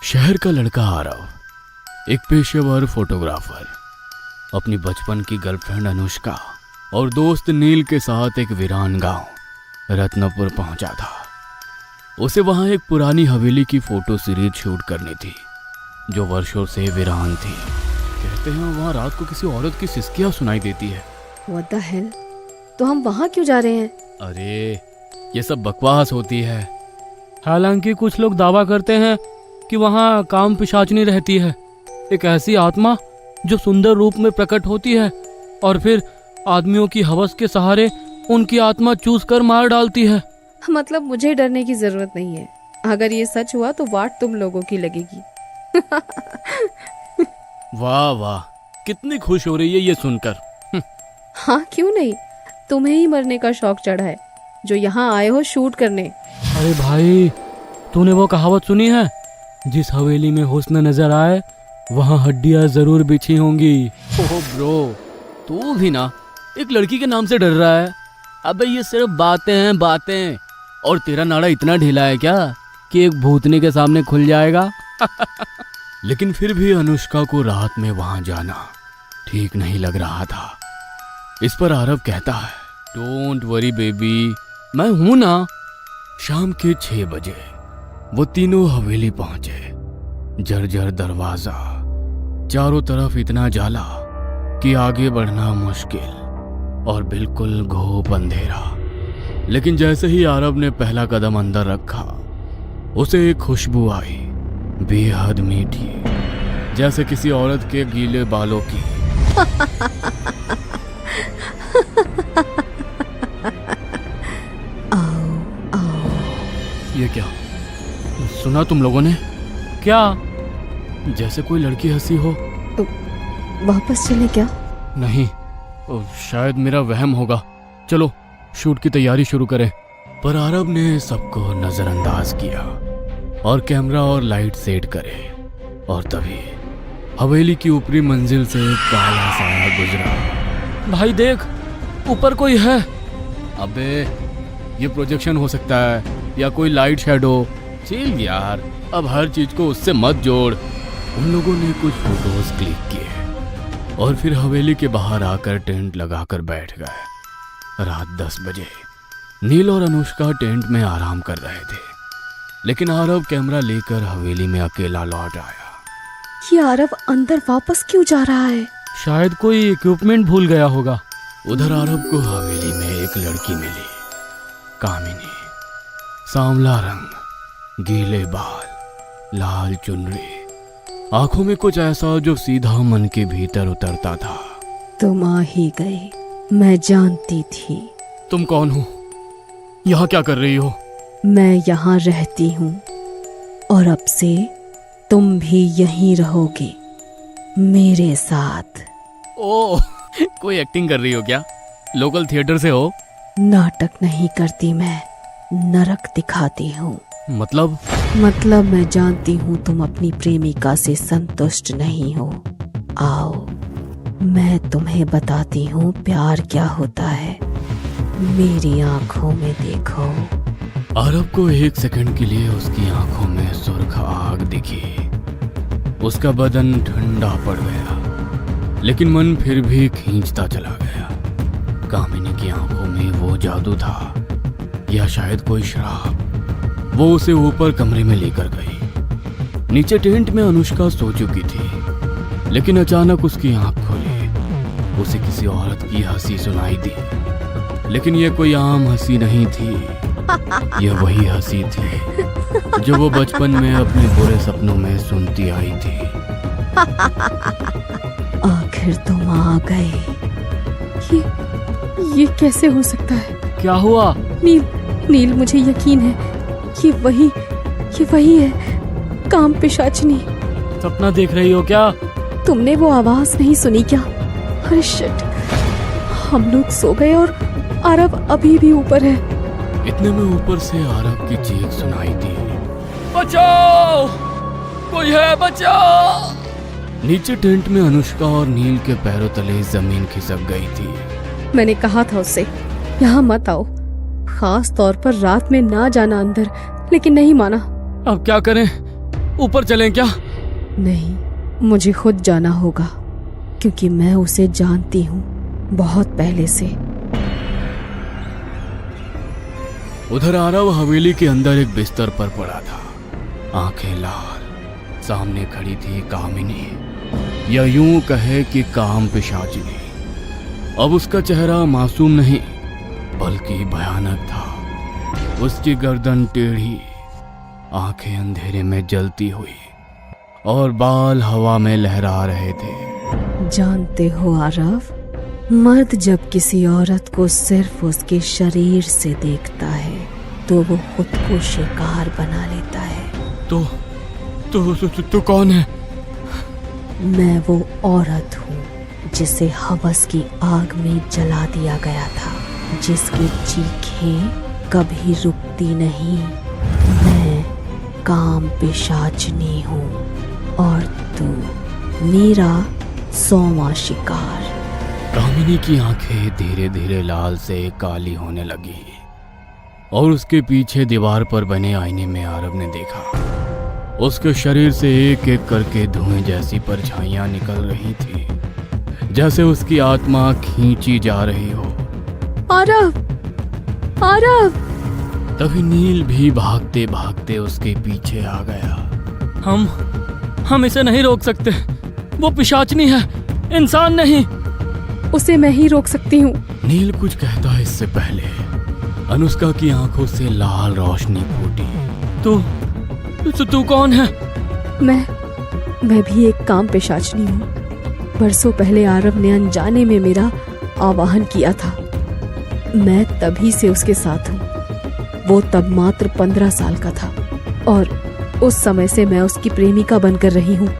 शहर का लड़का आरव, एक पेशेवर फोटोग्राफर, अपनी बचपन की गर्लफ्रेंड अनुष्का और दोस्त नील के साथ एक वीरान गांव रत्नपुर पहुंचा था। उसे वहां एक पुरानी हवेली की फोटो सीरीज शूट करनी थी जो वर्षों से वीरान थी। कहते हैं वहां रात को किसी औरत की सिसकियां सुनाई देती है। What the hell? तो हम वहाँ क्यों जा रहे हैं? अरे ये सब बकवास होती है। हालांकि कुछ लोग दावा करते हैं कि वहाँ काम पिशाचनी रहती है, एक ऐसी आत्मा जो सुंदर रूप में प्रकट होती है और फिर आदमियों की हवस के सहारे उनकी आत्मा चूस कर मार डालती है। मतलब मुझे डरने की जरूरत नहीं है। अगर ये सच हुआ तो वाट तुम लोगों की लगेगी। वाह वाह, कितनी खुश हो रही है ये सुनकर। हाँ क्यों नहीं, तुम्हें ही मरने का शौक चढ़ा है जो यहाँ आए हो शूट करने। अरे भाई, तूने वो कहावत सुनी है, जिस हवेली में हुस्न नजर आए वहाँ हड्डियाँ जरूर बिछी होंगी। ओह ब्रो, तू भी ना एक लड़की के नाम से डर रहा है। अबे ये सिर्फ बातें हैं बातें, और तेरा नाड़ा इतना ढीला है क्या कि एक भूतनी के सामने खुल जाएगा। लेकिन फिर भी अनुष्का को रात में वहां जाना ठीक नहीं लग रहा था। इस पर आरव कहता है, डोंट वरी बेबी, मैं हूं ना। शाम के 6 बजे वो तीनों हवेली पहुंचे। जर्जर दरवाजा, चारों तरफ इतना जाला कि आगे बढ़ना मुश्किल और बिल्कुल घोप अंधेरा। लेकिन जैसे ही आरव ने पहला कदम अंदर रखा, उसे एक खुशबू आई, बेहद मीठी, जैसे किसी औरत के गीले बालों की। ये क्या सुना तुम लोगों ने? क्या? जैसे कोई लड़की हंसी हो। वापस चले क्या? नहीं, शायद मेरा वहम होगा। चलो शूट की तैयारी शुरू करें। पर आरव ने सबको नजरअंदाज किया और कैमरा और लाइट सेट करे, और तभी हवेली की ऊपरी मंजिल से एक काला साया गुजरा। भाई देख, ऊपर कोई है। अबे ये प्रोजेक्शन हो सकता है या कोई लाइट शैडो। चिल यार, अब हर चीज को उससे मत जोड़। उन लोगों ने कुछ फोटोज क्लिक किए और फिर हवेली के बाहर आकर टेंट लगाकर बैठ गए। रात 10 बजे नील और अनुष्का टेंट में आराम कर रहे थे, लेकिन आरव कैमरा लेकर हवेली में अकेला लौट आया। ये आरव अंदर वापस क्यों जा रहा है? शायद कोई इक्विपमेंट भूल गया होगा। उधर आरव को हवेली में एक लड़की मिली, कामिनी। सांवला रंग, गीले बाल, लाल चुनरी, आंखों में कुछ ऐसा जो सीधा मन के भीतर उतरता था। तुम आ ही गई, मैं जानती थी। तुम कौन हो? यहाँ क्या कर रही हो? मैं यहाँ रहती हूँ और अब से तुम भी यहीं रहोगे मेरे साथ। ओह, कोई एक्टिंग कर रही हो क्या? लोकल थिएटर से हो? नाटक नहीं करती मैं, नरक दिखाती हूँ। मतलब मैं जानती हूँ तुम अपनी प्रेमिका से संतुष्ट नहीं हो। आओ मैं तुम्हें बताती हूँ प्यार क्या होता है। मेरी आंखों में देखो। आरव को 1 सेकंड के लिए उसकी आंखों में सुर्ख आग दिखी। उसका बदन ठंडा पड़ गया, लेकिन मन फिर भी खींचता चला गया। कामिनी की आंखों में वो जादू था या शायद कोई श्राप। वो उसे ऊपर कमरे में लेकर गई। नीचे टेंट में अनुष्का सो चुकी थी, लेकिन अचानक उसकी आंख खुली। उसे किसी औरत की हंसी सुनाई दी, लेकिन ये कोई आम हंसी नहीं थी। ये वही हंसी थी जो वो बचपन में अपने बुरे सपनों में सुनती आई थी। आखिर तुम आ गए। ये कैसे हो सकता है? क्या हुआ? नील, मुझे यकीन है ये वही है, काम पिशाचनी। सपना देख रही हो क्या? तुमने वो आवाज नहीं सुनी क्या? अरे शिट, हम लोग सो गए और आरव अभी भी ऊपर है। इतने में ऊपर से आरव की चीख सुनाई दी, बचाओ, कोई है, बचाओ। नीचे टेंट में अनुष्का और नील के पैरों तले जमीन खिसक गई थी। मैंने कहा था उससे यहाँ मत आओ, खास तौर पर रात में ना जाना अंदर, लेकिन नहीं माना। अब क्या करें? ऊपर चलें क्या? नहीं, मुझे खुद जाना होगा, क्योंकि मैं उसे जानती हूँ बहुत पहले से। उधर आरव हवेली के अंदर एक बिस्तर पर पड़ा था, आंखें लाल। सामने खड़ी थी कामिनी, या यूं कहे कि काम पिशाचिनी। अब उसका चेहरा मासूम नहीं बल्कि भयानक था। उसकी गर्दन टेढ़ी, आंखें अंधेरे में जलती हुई और बाल हवा में लहरा रहे थे। जानते हो आरव, मर्द जब किसी औरत को सिर्फ उसके शरीर से देखता है तो वो खुद को शिकार बना लेता है। तो कौन है? मैं वो औरत हूँ जिसे हवस की आग में जला दिया गया था, जिसकी चीखें कभी रुकती नहीं। मैं काम पिशाचनी हूँ और तू मेरा 100वां शिकार। कामिनी की आंखें धीरे धीरे लाल से काली होने लगी और उसके पीछे दीवार पर बने आईने में आरव ने देखा। उसके शरीर से एक एक करके धुएं जैसी परछाइयां निकल रही थी, जैसे उसकी आत्मा खींची जा रही हो। आरव, आरव! तभी नील भी भागते भागते उसके पीछे आ गया। हम इसे नहीं रोक सकते। वो पिशाचनी है, इंसान नहीं। उसे मैं ही रोक सकती हूँ। नील कुछ कहता है इससे पहले अनुष्का की आंखों से लाल रोशनी फूटी। तू कौन है? मैं भी एक काम पिशाचनी हूँ। बरसों पहले आरव ने अनजाने में मेरा आवाहन किया था। मैं तभी से उसके साथ हूँ। वो तब मात्र 15 साल का था और उस समय से मैं उसकी प्रेमिका बनकर रही हूँ।